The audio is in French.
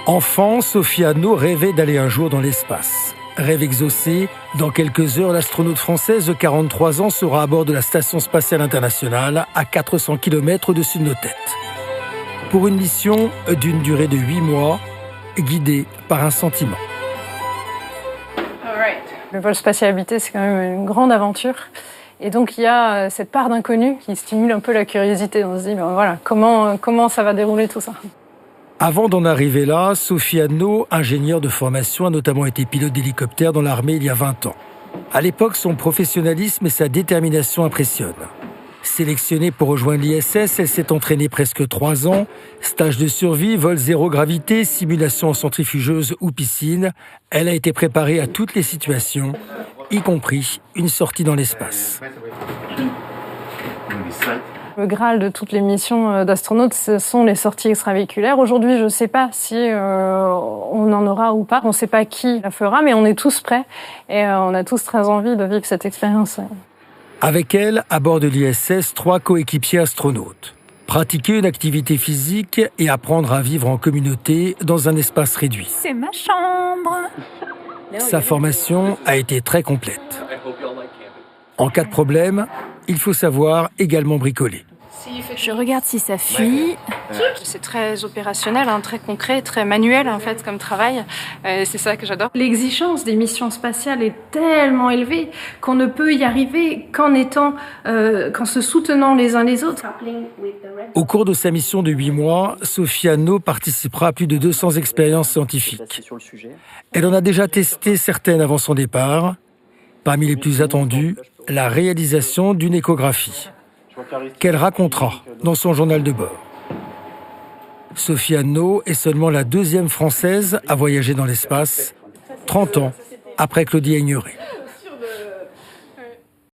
Enfant, Sophie Anneau rêvait d'aller un jour dans l'espace. Rêve exaucé, dans quelques heures, l'astronaute française de 43 ans sera à bord de la Station spatiale internationale à 400 km au-dessus de nos têtes. Pour une mission d'une durée de 8 mois, guidée par un sentiment. Le vol spatial habité, c'est quand même une grande aventure. Et donc, il y a cette part d'inconnu qui stimule un peu la curiosité. On se dit, ben voilà, comment ça va dérouler tout ça ? Avant d'en arriver là, Sophie Anneau, ingénieure de formation, a notamment été pilote d'hélicoptère dans l'armée il y a 20 ans. À l'époque, son professionnalisme et sa détermination impressionnent. Sélectionnée pour rejoindre l'ISS, elle s'est entraînée presque 3 ans. Stage de survie, vol zéro gravité, simulation en centrifugeuse ou piscine. Elle a été préparée à toutes les situations, y compris une sortie dans l'espace. Le Graal de toutes les missions d'astronautes, ce sont les sorties extravéhiculaires. Aujourd'hui, je ne sais pas si on en aura ou pas. On ne sait pas qui la fera, mais on est tous prêts et on a tous très envie de vivre cette expérience. Avec elle, à bord de l'ISS, 3 coéquipiers astronautes. Pratiquer une activité physique et apprendre à vivre en communauté dans un espace réduit. C'est ma chambre. Sa formation a été très complète. En cas de problème, il faut savoir également bricoler. Je regarde si ça fuit. C'est très opérationnel, très concret, très manuel en fait comme travail. C'est ça que j'adore. L'exigence des missions spatiales est tellement élevée qu'on ne peut y arriver qu'en se soutenant les uns les autres. Au cours de sa mission de 8 mois, Sophie Anneau participera à plus de 200 expériences scientifiques. Elle en a déjà testé certaines avant son départ. Parmi les plus attendues, la réalisation d'une échographie, qu'elle racontera dans son journal de bord. Sophie Anneau est seulement la 2e Française à voyager dans l'espace, 30 ans après Claudie Aigneret.